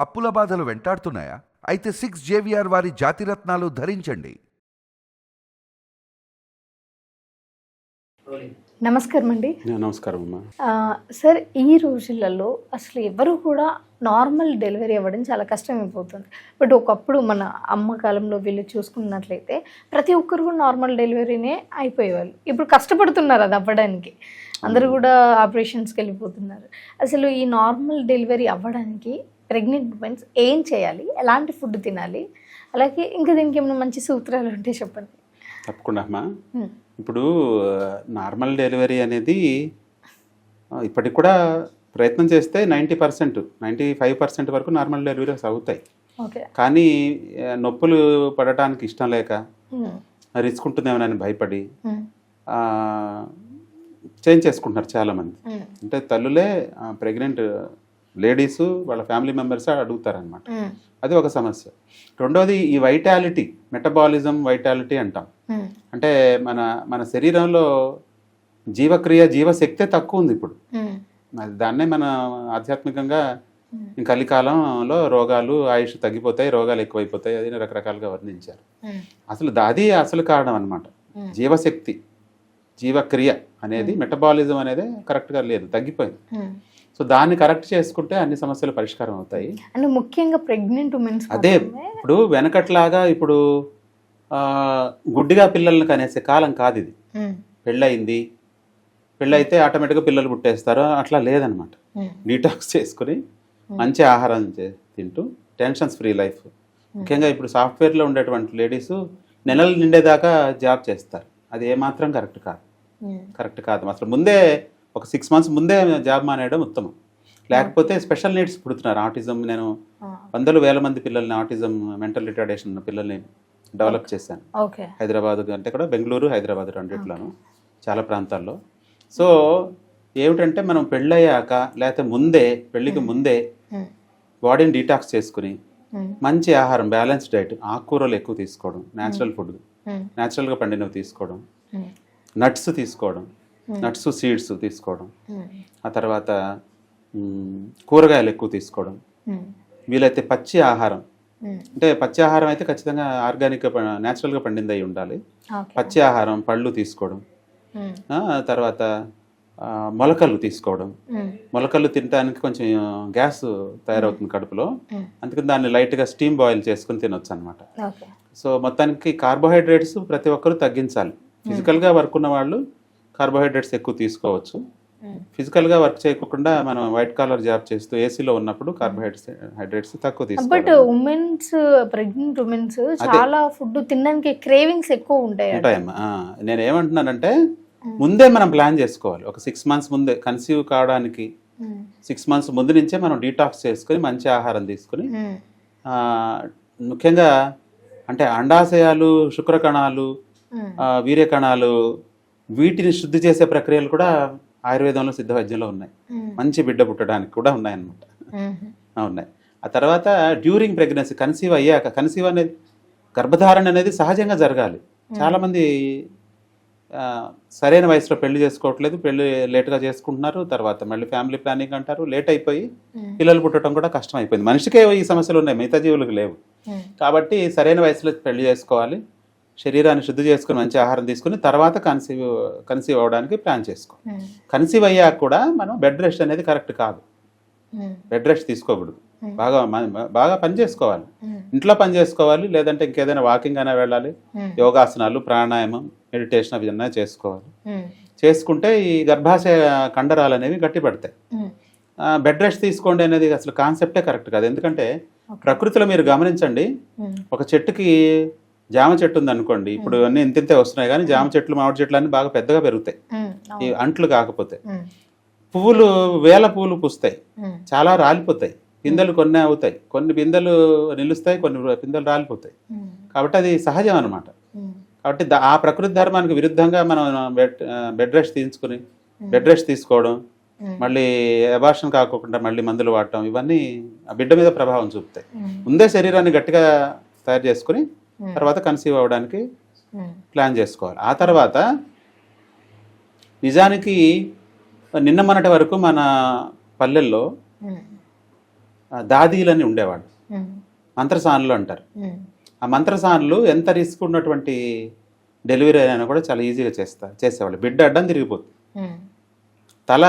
అప్పుల బాధలు వెంటాడుతున్నాయా? అయితే 6 JVR వారి జాతిరత్నాలు ధరించండి. నమస్కారం అండి. నమస్కారం అమ్మా. సార్, ఈ రోజులలో అసలు ఎవరు కూడా నార్మల్ డెలివరీ అవ్వడం చాలా కష్టమైపోతుంది. బట్ ఒకప్పుడు మన అమ్మ కాలంలో వీళ్ళు చూసుకున్నట్లయితే ప్రతి ఒక్కరు కూడా నార్మల్ డెలివరీనే అయిపోయేవాళ్ళు. ఇప్పుడు కష్టపడుతున్నారు అది అవ్వడానికి. అందరూ కూడా ఆపరేషన్స్కి వెళ్ళిపోతున్నారు. అసలు ఈ నార్మల్ డెలివరీ అవ్వడానికి ప్రెగ్నెంట్ ఉమెన్స్ ఏం చేయాలి, ఎలాంటి ఫుడ్ తినాలి, అలాగే ఇంకా దీనికి ఏమైనా మంచి సూత్రాలు ఉంటే చెప్పండి. తప్పకుండా అమ్మా. ఇప్పుడు నార్మల్ డెలివరీ అనేది ఇప్పటికి కూడా ప్రయత్నం చేస్తే 90%, 95% వరకు నార్మల్ డెలివరీస్ అవుతాయి. కానీ నొప్పులు పడటానికి ఇష్టం లేక, రిస్క్ ఉంటుందేమోనని భయపడి చేసుకుంటున్నారు చాలామంది. అంటే తల్లులే ప్రెగ్నెంట్ లేడీస్ వాళ్ళ ఫ్యామిలీ మెంబర్స్ అడుగుతారనమాట. అది ఒక సమస్య. రెండోది ఈ వైటాలిటీ, మెటబాలిజం వైటాలిటీ అంటాం. అంటే మన శరీరంలో జీవక్రియ, జీవశక్తే తక్కువ ఉంది ఇప్పుడు. దాన్నే మన ఆధ్యాత్మికంగా కలికాలంలో రోగాలు, ఆయుష్ తగ్గిపోతాయి, రోగాలు ఎక్కువైపోతాయి, అది రకరకాలుగా వర్ణించారు. అది అసలు కారణం అనమాట. జీవశక్తి, జీవక్రియ అనేది, మెటబాలిజం అనేది కరెక్ట్గా లేదు, తగ్గిపోయింది. సో దాన్ని కరెక్ట్ చేసుకుంటే అన్ని సమస్యలు పరిష్కారం అవుతాయి. అంటే ముఖ్యంగా ప్రెగ్నెంట్ ఉమెన్స్ అదే ఇప్పుడు వెనకట్లాగా ఇప్పుడు గుడ్డిగా పిల్లల్ని కనేసే కాలం కాదు ఇది. పెళ్ళైతే ఆటోమేటిక్గా పిల్లలు పుట్టేస్తారు, అట్లా లేదనమాట. డీటాక్స్ చేసుకుని మంచి ఆహారం తింటూ టెన్షన్స్ ఫ్రీ లైఫ్. ముఖ్యంగా ఇప్పుడు సాఫ్ట్వేర్లో ఉండేటువంటి లేడీస్ నెలలు నిండేదాకా జాబ్ చేస్తారు. అది ఏమాత్రం కరెక్ట్ కాదు. అసలు ముందే ఒక 6 months ముందే జాబ్ మానేయడం ఉత్తమం. లేకపోతే స్పెషల్ నీడ్స్ పుడుతున్నారు. ఆటిజం, నేను వందలు వేల మంది పిల్లల్ని, ఆటిజం, మెంటల్ రిటార్డేషన్ ఉన్న పిల్లల్ని డెవలప్ చేశాను. హైదరాబాద్ అంటే కూడా, బెంగళూరు, హైదరాబాద్ రెండిట్లోనూ, చాలా ప్రాంతాల్లో. సో ఏమిటంటే మనం పెళ్ళయ్యాక లేకపోతే పెళ్ళికి ముందే బాడీని డీటాక్స్ చేసుకుని మంచి ఆహారం, బ్యాలెన్స్ డైట్, ఆకుకూరలు ఎక్కువ తీసుకోవడం, న్యాచురల్ ఫుడ్, న్యాచురల్గా పండినవి తీసుకోవడం, నట్స్ తీసుకోవడం, నట్స్ సీడ్స్ తీసుకోవడం, ఆ తర్వాత కూరగాయలు ఎక్కువ తీసుకోవడం, వీలైతే పచ్చి ఆహారం. అంటే పచ్చి ఆహారం అయితే ఖచ్చితంగా ఆర్గానిక్గా, న్యాచురల్గా పండింది అయి ఉండాలి. పచ్చి ఆహారం, పళ్ళు తీసుకోవడం, తర్వాత మొలకలు తీసుకోవడం. మొలకలు తినడానికి కొంచెం గ్యాస్ తయారవుతుంది కడుపులో, అందుకని దాన్ని లైట్గా స్టీమ్ బాయిల్ చేసుకుని తినొచ్చు అనమాట. సో మొత్తానికి కార్బోహైడ్రేట్స్ ప్రతి ఒక్కరూ తగ్గించాలి. ఫిజికల్గా వర్క్ ఉన్న వాళ్ళు కార్బోహైడ్రేట్స్ ఎక్కువ తీసుకోవచ్చు. ఫిజికల్గా వర్క్ చేయకుండా మనం వైట్ కాలర్ జాబ్ చేస్తూ ఏసీలో ఉన్నప్పుడు కార్బోహైడ్రేట్స్ తక్కువ తీసుకోవాలి. బట్ ఉమెన్స్, ప్రెగ్నెంట్ ఉమెన్స్ చాలా ఫుడ్ తినడానికి క్రేవింగ్స్ ఎక్కువ ఉంటాయమ్మా. నేను ఏమంటున్నానంటే ముందే మనం ప్లాన్ చేసుకోవాలి. ఒక 6 months ముందే, కన్సీవ్ కావడానికి 6 months ముందు నుంచే మనం డీటాక్స్ చేసుకుని మంచి ఆహారం తీసుకుని, ముఖ్యంగా అంటే అండాశయాలు, శుక్రకణాలు, వీర్యకణాలు, వీటిని శుద్ధి చేసే ప్రక్రియలు కూడా ఆయుర్వేదంలో, సిద్ధ వైద్యంలో ఉన్నాయి. మంచి బిడ్డ పుట్టడానికి కూడా ఉన్నాయన్నమాట. ఉన్నాయి. ఆ తర్వాత డ్యూరింగ్ ప్రెగ్నెన్సీ, కన్సీవ్ అనేది, గర్భధారణ అనేది సహజంగా జరగాలి. చాలామంది సరైన వయసులో పెళ్లి చేసుకోవట్లేదు, పెళ్లి లేట్గా చేసుకుంటున్నారు. తర్వాత మళ్ళీ ఫ్యామిలీ ప్లానింగ్ అంటారు, లేట్ అయిపోయి పిల్లలు పుట్టడం కూడా కష్టం అయిపోయింది. మనిషికే ఈ సమస్యలు ఉన్నాయి, మిగతా జీవులకు లేవు. కాబట్టి సరైన వయసులో పెళ్లి చేసుకోవాలి, శరీరాన్ని శుద్ధి చేసుకుని మంచి ఆహారం తీసుకుని తర్వాత కన్సీవ్ అవ్వడానికి ప్లాన్ చేసుకో. కన్సీవ్ అయ్యాక కూడా మనం బెడ్ రెస్ట్ అనేది కరెక్ట్ కాదు. బెడ్ రెస్ట్ తీసుకోకూడదు. బాగా పని చేసుకోవాలి, ఇంట్లో పని చేసుకోవాలి, లేదంటే ఇంకేదైనా వాకింగ్ అయినా వెళ్ళాలి, యోగాసనాలు, ప్రాణాయామం, మెడిటేషన్ అవి అన్నా చేసుకోవాలి. చేసుకుంటే ఈ గర్భాశయ కండరాలు అనేవి గట్టిపడతాయి. బెడ్ రెస్ట్ తీసుకోండి అనేది అసలు కాన్సెప్టే కరెక్ట్ కాదు. ఎందుకంటే ప్రకృతిలో మీరు గమనించండి, ఒక చెట్టుకి, జామ చెట్టు ఉంది అనుకోండి, ఇప్పుడు అన్నీ ఇంతే వస్తున్నాయి, కానీ జామ చెట్లు, మామిడి చెట్లు అన్నీ బాగా పెద్దగా పెరుగుతాయి. ఈ అంట్లు కాకపోతే పువ్వులు, వేల పువ్వులు పూస్తాయి, చాలా రాలిపోతాయి. పిందెలు కొన్ని అవుతాయి, కొన్ని పిందెలు నిలుస్తాయి, కొన్ని పిందెలు రాలిపోతాయి. కాబట్టి అది సహజం అనమాట. కాబట్టి ఆ ప్రకృతి ధర్మానికి విరుద్ధంగా మనం బెడ్ రెస్ట్ తీసుకోవడం, మళ్ళీ అబార్షన్ కాకుండా మళ్ళీ మందులు వాడటం, ఇవన్నీ ఆ బిడ్డ మీద ప్రభావం చూపుతాయి. ముందే శరీరాన్ని గట్టిగా తయారు చేసుకుని తర్వాత కన్సీవ్ అవ్వడానికి ప్లాన్ చేసుకోవాలి. ఆ తర్వాత నిజానికి నిన్న మొన్నటి వరకు మన పల్లెల్లో దాదీలని ఉండేవాళ్ళు, మంత్రసానులు అంటారు. ఆ మంత్రసానులు ఎంత రిస్క్ ఉన్నటువంటి డెలివరీ అయినా కూడా చాలా ఈజీగా చేసేవాళ్ళు. బిడ్డ అడ్డం తిరిగిపోతుంది. తల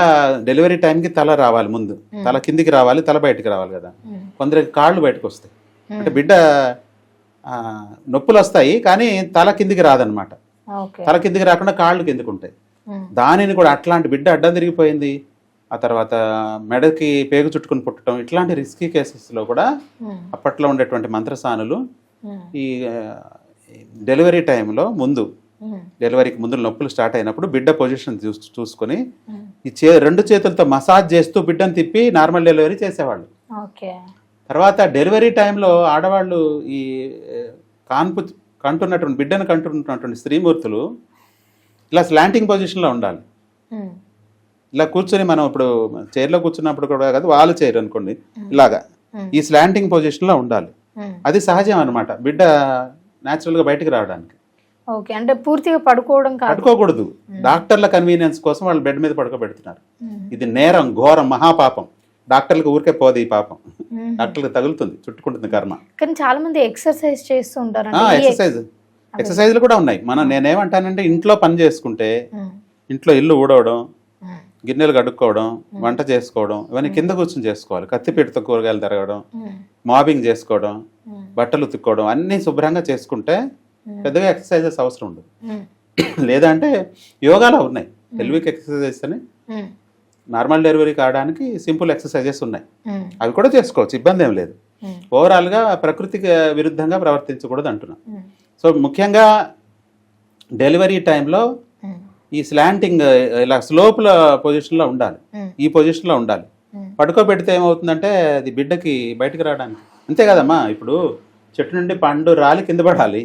డెలివరీ టైంకి తల రావాలి, ముందు తల కిందికి రావాలి, తల బయటికి రావాలి కదా. కొందరికి కాళ్ళు బయటకు వస్తాయి, అంటే బిడ్డ నొప్పులు వస్తాయి కానీ తల కిందికి రాదనమాట. తల కిందికి రాకుండా కాళ్ళు కిందికి ఉంటాయి. దానిని కూడా అట్లాంటి బిడ్డ అడ్డం తిరిగిపోయింది, ఆ తర్వాత మెడకి పేగు చుట్టుకుని పుట్టడం, ఇట్లాంటి రిస్కీ కేసెస్లో కూడా అప్పట్లో ఉండేటువంటి మంత్రసానులు ఈ డెలివరీ టైంలో ముందు, డెలివరీకి ముందు నొప్పులు స్టార్ట్ అయినప్పుడు బిడ్డ పొజిషన్ చూసుకొని ఈ రెండు చేతులతో మసాజ్ చేస్తూ బిడ్డను తిప్పి నార్మల్ డెలివరీ చేసేవాళ్ళు. తర్వాత డెలివరీ టైంలో ఆడవాళ్ళు ఈ కంటున్నటువంటి బిడ్డను కంటున్నటువంటి స్త్రీమూర్తులు ఇలా స్లాంటింగ్ పొజిషన్లో ఉండాలి. ఇలా కూర్చొని మనం ఇప్పుడు చైర్లో కూర్చున్నప్పుడు కూడా కాదు, వాళ్ళు చైర్ అనుకోండి, ఇలాగా ఈ స్లాంటింగ్ పొజిషన్లో ఉండాలి. అది సహజం అనమాట బిడ్డ న్యాచురల్గా బయటికి రావడానికి. అంటే పూర్తిగా పడుకోకూడదు. డాక్టర్ల కన్వీనియన్స్ కోసం వాళ్ళు బెడ్ మీద పడుకోబెడుతున్నారు. ఇది నేరం, ఘోరం, మహాపాపం. డాక్టర్లకు ఊరికే పోదు ఈ పాపం, డాక్టర్లకు తగులుతుంది, చుట్టుకుంటుంది కర్మ. కానీ చాలా మంది ఎక్సర్సైజ్ చేస్తూ ఉంటారు. ఎక్సర్సైజ్లు కూడా ఉన్నాయి. నేనేమంటానంటే ఇంట్లో పని చేసుకుంటే, ఇంట్లో ఇల్లు ఊడవడం, గిన్నెలు కడుక్కోవడం, వంట చేసుకోవడం, ఇవన్నీ కింద కూర్చొని చేసుకోవాలి. కత్తిపీటతో కూరగాయలు తరగడం, మాబింగ్ చేసుకోవడం, బట్టలు ఉతుక్కోవడం అన్నీ శుభ్రంగా చేసుకుంటే పెద్దగా ఎక్సర్సైజెస్ అవసరం ఉండదు. లేదంటే యోగాలో ఉన్నాయి, పెల్విక్ ఎక్సర్సైజెస్ అని, నార్మల్ డెలివరీ కావడానికి సింపుల్ ఎక్సర్సైజెస్ ఉన్నాయి, అవి కూడా చేసుకోవచ్చు, ఇబ్బంది ఏం లేదు. ఓవరాల్గా ప్రకృతికి విరుద్ధంగా ప్రవర్తించకూడదు అంటున్నా. సో ముఖ్యంగా డెలివరీ టైంలో ఈ స్లాంటింగ్ ఇలా స్లోప్ల పొజిషన్లో ఉండాలి, ఈ పొజిషన్లో ఉండాలి. పడుకోబెడితే ఏమవుతుందంటే అది బిడ్డకి బయటకు రావడానికి, అంతే కదమ్మా. ఇప్పుడు చెట్టు నుండి పండు రాలి కింద పడాలి,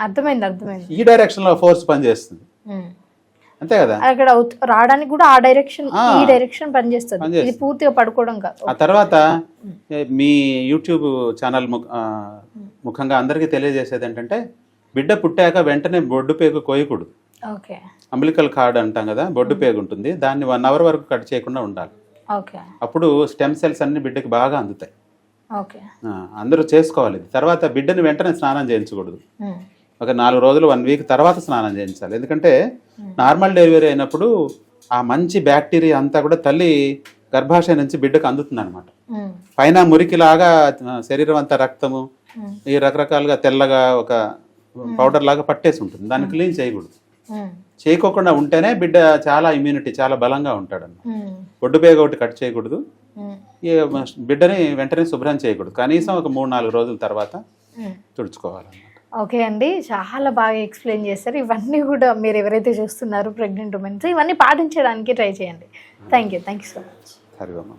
అర్థమైంది. ఈ డైరెక్షన్ లో ఫోర్స్ పనిచేస్తుంది, అంతే కదా. అక్కడ రావడానికి కూడా ఆ డైరెక్షన్, ఈ డైరెక్షన్ పనిచేస్తుంది. ఇది పూర్తిగా పడుకోవడం కాదు. ఆ తర్వాత మీ యూట్యూబ్ ఛానల్ ముఖంగా అందరికీ తెలియజేసేది ఏంటంటే, బిడ్డ పుట్టాక వెంటనే బొడ్డు పేగు కోయకూడదు. అంబిలికల్ కార్డ్ అంటాం కదా, బొడ్డు పేగు ఉంటుంది, దాన్ని 1 hour వరకు కట్ చేయకుండా ఉండాలి. అప్పుడు స్టెమ్ సెల్స్ అన్ని బిడ్డకి బాగా అందుతాయి. అందరూ చేసుకోవాలి. తర్వాత బిడ్డని వెంటనే స్నానం చేయించకూడదు, ఒక 4 రోజులు 1 week తర్వాత స్నానం చేయించాలి. ఎందుకంటే నార్మల్ డెలివరీ అయినప్పుడు ఆ మంచి బ్యాక్టీరియా అంతా కూడా తల్లి గర్భాశయం నుంచి బిడ్డకు అందుతుంది అనమాట. పైన మురికిలాగా శరీరం అంతా రక్తము ఈ రకరకాలుగా తెల్లగా ఒక పౌడర్ లాగా పట్టేసి ఉంటుంది, దాన్ని క్లీన్ చేయకూడదు. చేయకోకుండా ఉంటేనే బిడ్డ చాలా ఇమ్యూనిటీ, చాలా బలంగా ఉంటాడు అన్నమాట. బొడ్డు పేగ ఒకటి కట్ చేయకూడదు, బిడ్డని వెంటనే శుభ్రం చేయకూడదు, కనీసం ఒక 3-4 రోజుల తర్వాత తుడుచుకోవాలన్నమాట. ఓకే అండి, చాలా బాగా ఎక్స్ప్లెయిన్ చేస్తారు. ఇవన్నీ కూడా మీరు ఎవరైతే చూస్తున్నారో ప్రెగ్నెంట్ ఉమెన్స్, ఇవన్నీ పాటించడానికి ట్రై చేయండి. Thank you so much. హరివమ్మ.